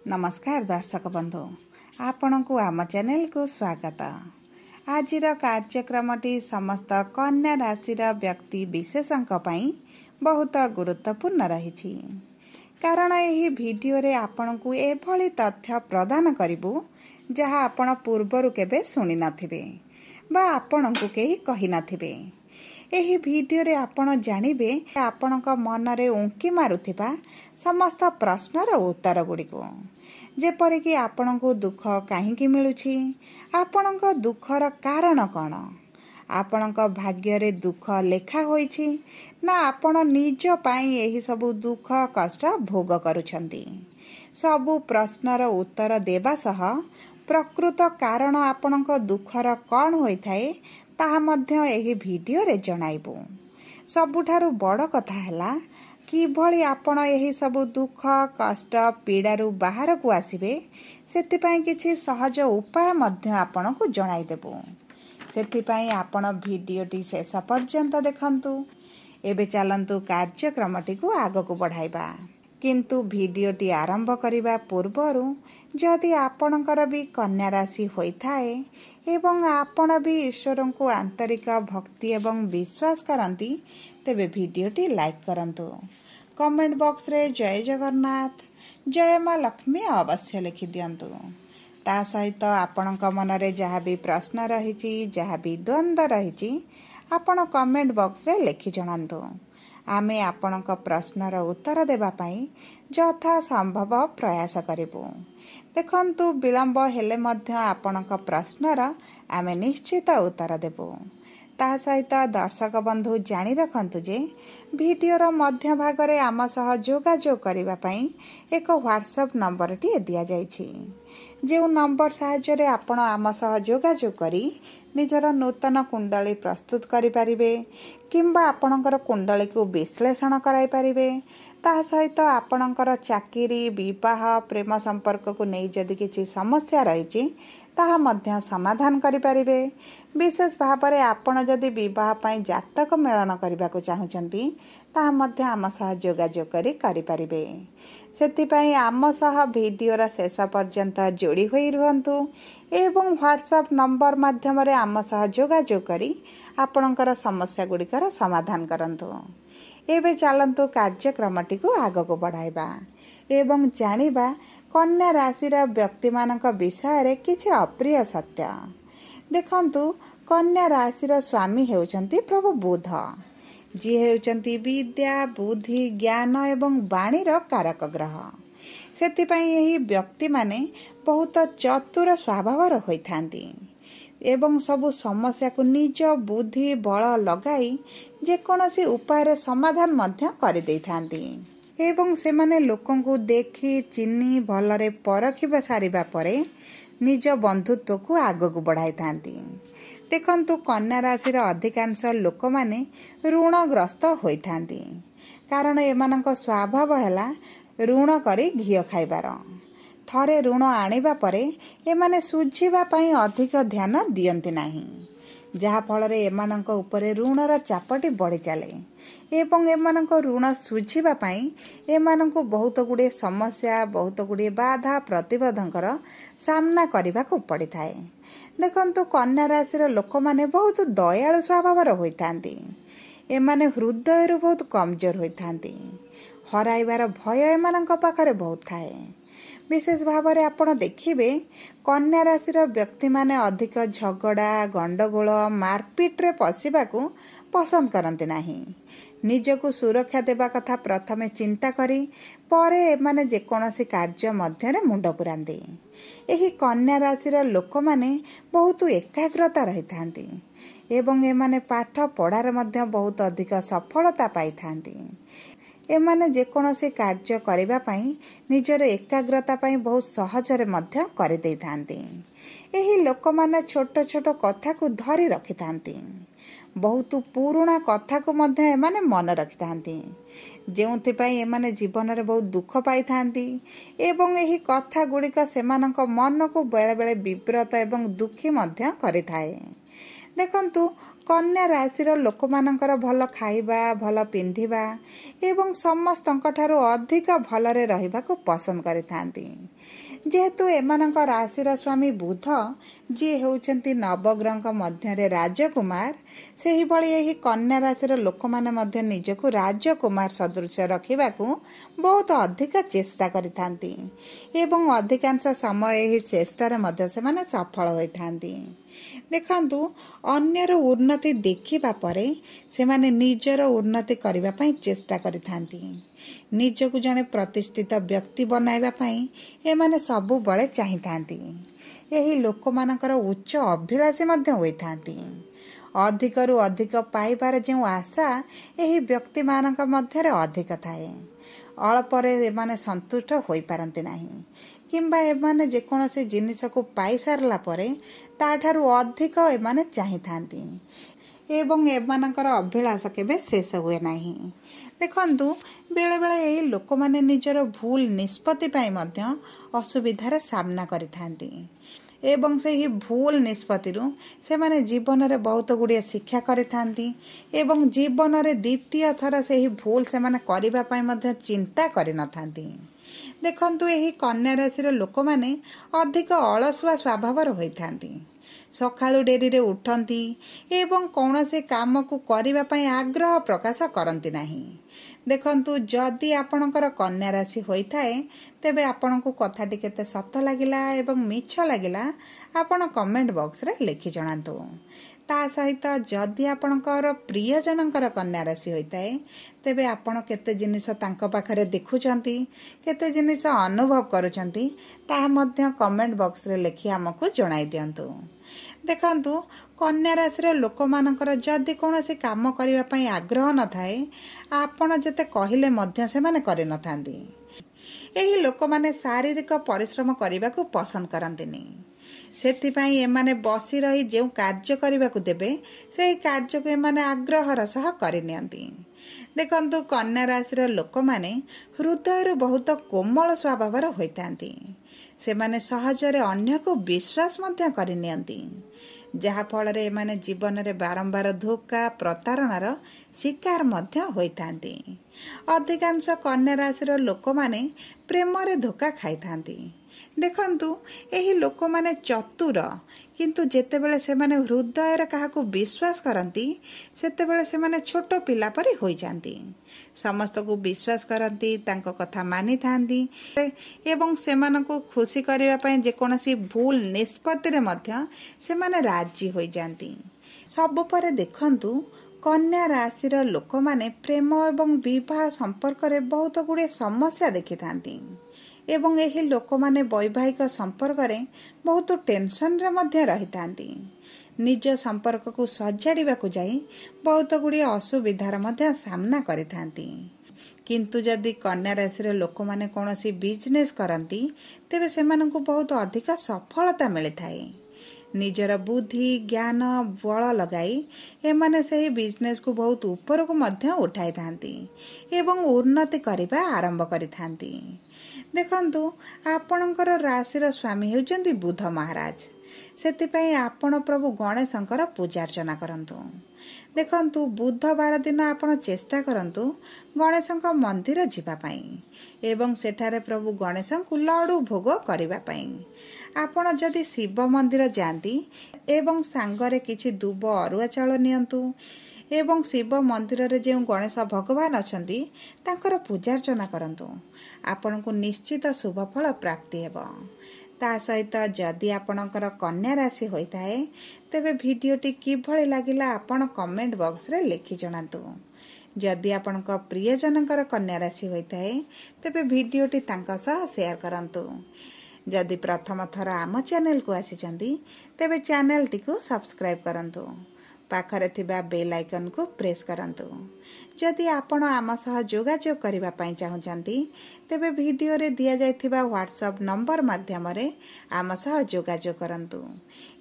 नमस्कार दर्शक बंधु, आपण को आम चैनल को स्वागत। आज कार्यक्रमटी समस्त कन्या राशि व्यक्ति विशेषों पई बहुत गुरुत्वपूर्ण रही, कारण यही वीडियो रे आपण को एभली तथ्य प्रदान करिबु जहाँ आपण पूर्वरु केबे सुनि नथिबे बा आपण को केही कहि नथिबे। एही वीडियो रे आपण जानिबे आपणक मनरे उंकी मारुथिबा समस्त प्रश्नर उत्तर गुड़िको, जेपरिक आपण को दुख काहींकी मिलुछि, आपणक दुखर कारण कौन, आपणक भाग्य रे दुख लेखा होइछि ना आपण निज पाई एही सबु दुख कष्ट भोग करुछंती। सबु प्रश्नर उत्तर देबा सह प्रकृत कारण आपणक दुखर कौन होइथाए ताहा मध्य एही वीडियो रे जणाइबु। सबुठारु बड़ कथा हैला किभली आपण एही सबु दुख कष्ट पीड़ारु बाहर को आसिबे, सेतिपाई किछि सहज उपाय मध्य आपण को जणाइ देबु। सेतिपाई आपण वीडियोटी शेष पर्यंत देखंतु। एबे चलंतु कार्यक्रमटी को आगो को बढ़ाइबा, किंतु वीडियोटी आरंभ करिबा पूर्वरु जदि आपणकर भी कन्या राशि होइथाए एवं आपण भी ईश्वर को आंतरिक भक्ति एवं विश्वास करंती, तेबे वीडियोटी लाइक करंतु। कमेंट बॉक्स रे जय जगन्नाथ जय मां लक्ष्मी अवश्य लिखि दियंतु। ता सहित आपणक मनरे जहाँ भी प्रश्न रहिछि, जहाँ भी द्वंद्व रहिछि, आपण कमेंट बॉक्स रे लिखि जणांतु। आमे आपणक प्रश्नर उत्तर देबा पई यथा संभव प्रयास करिबु। देखंतु विलंब हेले मध्य आपणक प्रश्नर आमे निश्चित उत्तर देबु। ता सहित दर्शक बंधु जानी रखंतु जे वीडियोर मध्य भाग रे आम सह जोगाजोग करिबा पई एक व्हाट्सएप नंबर टी दिया जाइछि, जे नंबर सहायता रे आपण आम सह जोगाजोग करी निजर नूतन कुंडली प्रस्तुत करि परिबे किंबा आपणकर कुंडली को विश्लेषण कराई परिबे। ता सहित आपणकर चाकरी विवाह प्रेम संपर्क को नहीं जदि किछि समस्या रहिछि ताहा मध्य समाधान करि परिबे। विशेष भाव में आपण जदि विवाह पई जातक मेलन करबा को चाहुचंती ताहा मध्य आम सह जोगाजोग करि परिबे। सेतिपई आम सह वीडियोर शेष पर्यंत जोड़ी होई रुहंतु एवं व्हाट्सएप नंबर माध्यम रे आम सह जोगाजोग करी आपणकर समस्या गुड़िकर समाधान करंतु। एबे चलंतु कार्यक्रमटी को आगो को बढ़ाइबा एवं जानिबा कन्या राशि व्यक्ति मानक विषय रे किछि अप्रिय सत्य। देखंतु कन्या राशि स्वामी हेउचंती प्रभु बुध, जी हेउचंती विद्या बुद्धि ज्ञान एवं वाणीर कारक ग्रह। सेतिपई एही व्यक्ति माने बहुत चतुर स्वभावर होइथांती एवं सबु समस्या को निज बुद्धि बल लगाई जेकोनोसी उपाय समाधान मध्य करि देइथांती एवं सेमाने लोकन को देखी चिन्नी भलरे परखिबा सारिबा परे निज बंधुत्व को आगो को बढ़ाई थांती। देखंतु कन्या राशि अधिकांश लोक माने ऋणग्रस्त होइथांती, कारण एमानक स्वभाव हैला ऋण करी घियो खाइबार। थरे ऋण आनिबा परे एमाने सुझिबा पई अधिक ध्यान दियंती नाही, जहा फल एमानक उपरे ऋणर चापटी बढ़ी चले एवं एमानक ऋण सुझिबा पई एमानकु बहुत गुड़े समस्या बहुत गुड़े बाधा प्रतिबंधकर सामना करने को पड़ी थाए। देखंतु कन्या राशि लोक माने बहुत दयालु स्वभावर होइथांती, एमाने हृदय बहुत कमजोर होइथांती, हराइबार भय एमानक पाखरे बहुत थाए। विशेष भाव में आपण देखिबे कन्या राशि व्यक्ति माने अधिक झगड़ा गंडगोल मारपीट रे पशिबा को पसंद करते नहीं। निजको सुरक्षा देवा कथा प्रथमे चिंता करी परे एमाने जेकोनोसी कार्य मध्य रे मुंड पुरांती। एही कन्या राशि लोक माने बहुत एकाग्रता रहिथांती एवं एमाने पाठ पढ़ार मध्य बहुत अधिक सफलता पाई थांती। एमाने जेकोनोसी कार्य करिबा पई निजर एकाग्रता पई बहुत सहजरे मध्य करि देइथांती। एही लोक माने छोट छोट कथा को धरी रखिथांती, बहुत पुराना कथा को मध्य एमाने मन रखिथांती, जेउथि पई एमाने जीवन रे बहुत दुख पाई थांती एवं एही कथा गुड़िक सेमानक मन को बेले बेले विव्रत एवं दुखी मध्य करिथाए। ଦେଖନ୍ତୁ, କନ୍ୟା ରାଶିର ଲୋକମାନଙ୍କର ଭଲ ଖାଇବା, ଭଲ ପିନ୍ଧିବା ଏବଂ ସମସ୍ତଙ୍କଠାରୁ ଅଧିକ ଭଲରେ ରହିବାକୁ ପସନ୍ଦ କରିଥାନ୍ତି। ଯେହେତୁ ଏମାନଙ୍କ ରାଶିର ସ୍ୱାମୀ ବୁଧ, ଯିଏ ହେଉଛନ୍ତି ନବଗ୍ରହଙ୍କ ମଧ୍ୟରେ ରାଜକୁମାର, ସେହିଭଳି ଏହି କନ୍ୟା ରାଶିର ଲୋକମାନେ ମଧ୍ୟ ନିଜକୁ ରାଜକୁମାର ସଦୃଶ ରଖିବାକୁ ବହୁତ ଅଧିକ ଚେଷ୍ଟା କରିଥାନ୍ତି ଏବଂ ଅଧିକାଂଶ ସମୟ ଏହି ଚେଷ୍ଟାରେ ମଧ୍ୟ ସେମାନେ ସଫଳ ହୋଇଥାନ୍ତି। ଦେଖନ୍ତୁ, ଅନ୍ୟର ଉନ୍ନତି ଦେଖିବା ପରେ ସେମାନେ ନିଜର ଉନ୍ନତି କରିବା ପାଇଁ ଚେଷ୍ଟା କରିଥାନ୍ତି। ନିଜକୁ ଜଣେ ପ୍ରତିଷ୍ଠିତ ବ୍ୟକ୍ତି ବନାଇବା ପାଇଁ ଏମାନେ ସବୁବେଳେ ଚାହିଁଥାନ୍ତି। ଏହି ଲୋକମାନଙ୍କର ଉଚ୍ଚ ଅଭିଳାଷୀ ମଧ୍ୟ ହୋଇଥାନ୍ତି। ଅଧିକରୁ ଅଧିକ ପାଇବାର ଯେଉଁ ଆଶା ଏହି ବ୍ୟକ୍ତିମାନଙ୍କ ମଧ୍ୟରେ ଅଧିକ ଥାଏ। ଅଳ୍ପରେ ଏମାନେ ସନ୍ତୁଷ୍ଟ ହୋଇପାରନ୍ତି ନାହିଁ କିମ୍ବା ଏମାନେ ଯେକୌଣସି ଜିନିଷକୁ ପାଇସାରିଲା ପରେ ତାଠାରୁ ଅଧିକ ଏମାନେ ଚାହିଁଥାନ୍ତି ଏବଂ ଏମାନଙ୍କର ଅଭିଳାଷ କେବେ ଶେଷ ହୁଏ ନାହିଁ। ଦେଖନ୍ତୁ, ବେଳେବେଳେ ଏହି ଲୋକମାନେ ନିଜର ଭୁଲ ନିଷ୍ପତ୍ତି ପାଇଁ ମଧ୍ୟ ଅସୁବିଧାର ସାମ୍ନା କରିଥାନ୍ତି ଏବଂ ସେହି ଭୁଲ ନିଷ୍ପତ୍ତିରୁ ସେମାନେ ଜୀବନରେ ବହୁତ ଗୁଡ଼ିଏ ଶିକ୍ଷା କରିଥାନ୍ତି ଏବଂ ଜୀବନରେ ଦ୍ୱିତୀୟ ଥର ସେହି ଭୁଲ ସେମାନେ କରିବା ପାଇଁ ମଧ୍ୟ ଚିନ୍ତା କରିନଥାନ୍ତି। ଦେଖନ୍ତୁ, ଏହି କନ୍ୟା ରାଶିର ଲୋକମାନେ ଅଧିକ ଅଳସୁଆ ସ୍ୱଭାବର ହୋଇଥାନ୍ତି। ସକାଳୁ ଡେରିରେ ଉଠନ୍ତି ଏବଂ କୌଣସି କାମକୁ କରିବା ପାଇଁ ଆଗ୍ରହ ପ୍ରକାଶ କରନ୍ତି ନାହିଁ। ଦେଖନ୍ତୁ, ଯଦି ଆପଣଙ୍କର କନ୍ୟା ରାଶି ହୋଇଥାଏ ତେବେ ଆପଣଙ୍କୁ କଥାଟି କେତେ ସତ ଲାଗିଲା ଏବଂ ମିଛ ଲାଗିଲା ଆପଣ କମେଣ୍ଟ ବକ୍ସରେ ଲେଖି ଜଣାନ୍ତୁ। ତା ସହିତ ଯଦି ଆପଣଙ୍କର ପ୍ରିୟଜନଙ୍କର କନ୍ୟା ରାଶି ହୋଇଥାଏ ତେବେ ଆପଣ କେତେ ଜିନିଷ ତାଙ୍କ ପାଖରେ ଦେଖୁଛନ୍ତି, କେତେ ଜିନିଷ ଅନୁଭବ କରୁଛନ୍ତି ତାହା ମଧ୍ୟ କମେଣ୍ଟ ବକ୍ସରେ ଲେଖି ଆମକୁ ଜଣାଇ ଦିଅନ୍ତୁ। ଦେଖନ୍ତୁ, କନ୍ୟା ରାଶିର ଲୋକମାନଙ୍କର ଯଦି କୌଣସି କାମ କରିବା ପାଇଁ ଆଗ୍ରହ ନଥାଏ, ଆପଣ ଯେତେ କହିଲେ ମଧ୍ୟ ସେମାନେ କରିନଥାନ୍ତି। ଏହି ଲୋକମାନେ ଶାରୀରିକ ପରିଶ୍ରମ କରିବାକୁ ପସନ୍ଦ କରନ୍ତିନି। ସେଥିପାଇଁ ଏମାନେ ବସି ରହି ଯେଉଁ କାର୍ଯ୍ୟ କରିବାକୁ ଦେବେ ସେହି କାର୍ଯ୍ୟକୁ ଏମାନେ ଆଗ୍ରହର ସହ କରିନିଅନ୍ତି। ଦେଖନ୍ତୁ, କନ୍ୟା ରାଶିର ଲୋକମାନେ ହୃଦୟରୁ ବହୁତ କୋମଳ ସ୍ୱଭାବର ହୋଇଥାନ୍ତି। ସେମାନେ ସହଜରେ ଅନ୍ୟକୁ ବିଶ୍ୱାସ ମଧ୍ୟ କରିନିଅନ୍ତି, ଯାହାଫଳରେ ଏମାନେ ଜୀବନରେ ବାରମ୍ବାର ଧୋକା, ପ୍ରତାରଣାର ଶିକାର ମଧ୍ୟ ହୋଇଥାନ୍ତି। ଅଧିକାଂଶ କନ୍ୟା ରାଶିର ଲୋକମାନେ ପ୍ରେମରେ ଧୋକା ଖାଇଥାନ୍ତି। ଦେଖନ୍ତୁ, ଏହି ଲୋକମାନେ ଚତୁର, କିନ୍ତୁ ଯେତେବେଳେ ସେମାନେ ହୃଦୟରେ କାହାକୁ ବିଶ୍ୱାସ କରନ୍ତି ସେତେବେଳେ ସେମାନେ ଛୋଟ ପିଲା ପରି ହୋଇଯାନ୍ତି। ସମସ୍ତଙ୍କୁ ବିଶ୍ୱାସ କରନ୍ତି, ତାଙ୍କ କଥା ମାନିଥାନ୍ତି ଏବଂ ସେମାନଙ୍କୁ ଖୁସି କରିବା ପାଇଁ ଯେକୌଣସି ଭୁଲ ନିଷ୍ପତ୍ତିରେ ମଧ୍ୟ ସେମାନେ ରାଜି ହୋଇଯାନ୍ତି। ସବୁ ପରେ ଦେଖନ୍ତୁ, କନ୍ୟା ରାଶିର ଲୋକମାନେ ପ୍ରେମ ଏବଂ ବିବାହ ସମ୍ପର୍କରେ ବହୁତ ଗୁଡ଼ିଏ ସମସ୍ୟା ଦେଖିଥାନ୍ତି ଏବଂ ଏହି ଲୋକମାନେ ବୈବାହିକ ସମ୍ପର୍କରେ ବହୁତ ଟେନସନରେ ମଧ୍ୟ ରହିଥାନ୍ତି। ନିଜ ସମ୍ପର୍କକୁ ସଜାଡ଼ିବାକୁ ଯାଇ ବହୁତ ଗୁଡ଼ିଏ ଅସୁବିଧାର ମଧ୍ୟ ସାମ୍ନା କରିଥାନ୍ତି। କିନ୍ତୁ ଯଦି କନ୍ୟା ରାଶିର ଲୋକମାନେ କୌଣସି ବିଜନେସ୍ କରନ୍ତି ତେବେ ସେମାନଙ୍କୁ ବହୁତ ଅଧିକ ସଫଳତା ମିଳିଥାଏ। ନିଜର ବୁଦ୍ଧି, ଜ୍ଞାନ, ବଳ ଲଗାଇ ଏମାନେ ସେହି ବିଜନେସ୍କୁ ବହୁତ ଉପରକୁ ମଧ୍ୟ ଉଠାଇଥାନ୍ତି ଏବଂ ଉନ୍ନତି କରିବା ଆରମ୍ଭ କରିଥାନ୍ତି। ଦେଖନ୍ତୁ, ଆପଣଙ୍କର ରାଶିର ସ୍ୱାମୀ ହେଉଛନ୍ତି ବୁଧ ମହାରାଜ। ସେଥିପାଇଁ ଆପଣ ପ୍ରଭୁ ଗଣେଶଙ୍କର ପୂଜାର୍ଚ୍ଚନା କରନ୍ତୁ। ଦେଖନ୍ତୁ, ବୁଧବାର ଦିନ ଆପଣ ଚେଷ୍ଟା କରନ୍ତୁ ଗଣେଶଙ୍କ ମନ୍ଦିର ଯିବା ପାଇଁ ଏବଂ ସେଠାରେ ପ୍ରଭୁ ଗଣେଶଙ୍କୁ ଲଡ଼ୁ ଭୋଗ କରିବା ପାଇଁ। ଆପଣ ଯଦି ଶିବ ମନ୍ଦିର ଯାଆନ୍ତି ଏବଂ ସାଙ୍ଗରେ କିଛି ଦୁବ ଅରୁଆ ଚାଉଳ ନିଅନ୍ତୁ ଏବଂ ଶିବ ମନ୍ଦିରରେ ଯେଉଁ ଗଣେଶ ଭଗବାନ ଅଛନ୍ତି ତାଙ୍କର ପୂଜାର୍ଚ୍ଚନା କରନ୍ତୁ। ଆପଣଙ୍କୁ ନିଶ୍ଚିତ ଶୁଭ ଫଳ ପ୍ରାପ୍ତି ହେବ। ତା ସହିତ ଯଦି ଆପଣଙ୍କର କନ୍ୟା ରାଶି ହୋଇଥାଏ ତେବେ ଭିଡ଼ିଓଟି କିଭଳି ଲାଗିଲା ଆପଣ କମେଣ୍ଟ ବକ୍ସରେ ଲେଖି ଜଣାନ୍ତୁ। ଯଦି ଆପଣଙ୍କ ପ୍ରିୟଜନଙ୍କର କନ୍ୟା ରାଶି ହୋଇଥାଏ ତେବେ ଭିଡ଼ିଓଟି ତାଙ୍କ ସହ ସେୟାର କରନ୍ତୁ। ଯଦି ପ୍ରଥମ ଥର ଆମ ଚ୍ୟାନେଲକୁ ଆସିଛନ୍ତି ତେବେ ଚ୍ୟାନେଲଟିକୁ ସବସ୍କ୍ରାଇବ୍ କରନ୍ତୁ। ପାଖରେ ଥିବା ବେଲ୍ ଆଇକନକୁ ପ୍ରେସ୍ କରନ୍ତୁ। ଯଦି ଆପଣ ଆମ ସହ ଯୋଗାଯୋଗ କରିବା ପାଇଁ ଚାହୁଁଛନ୍ତି ତେବେ ଭିଡ଼ିଓରେ ଦିଆଯାଇଥିବା ହ୍ୱାଟ୍ସଆପ୍ ନମ୍ବର ମାଧ୍ୟମରେ ଆମ ସହ ଯୋଗାଯୋଗ କରନ୍ତୁ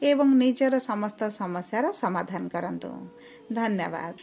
ଏବଂ ନିଜର ସମସ୍ତ ସମସ୍ୟାର ସମାଧାନ କରନ୍ତୁ। ଧନ୍ୟବାଦ।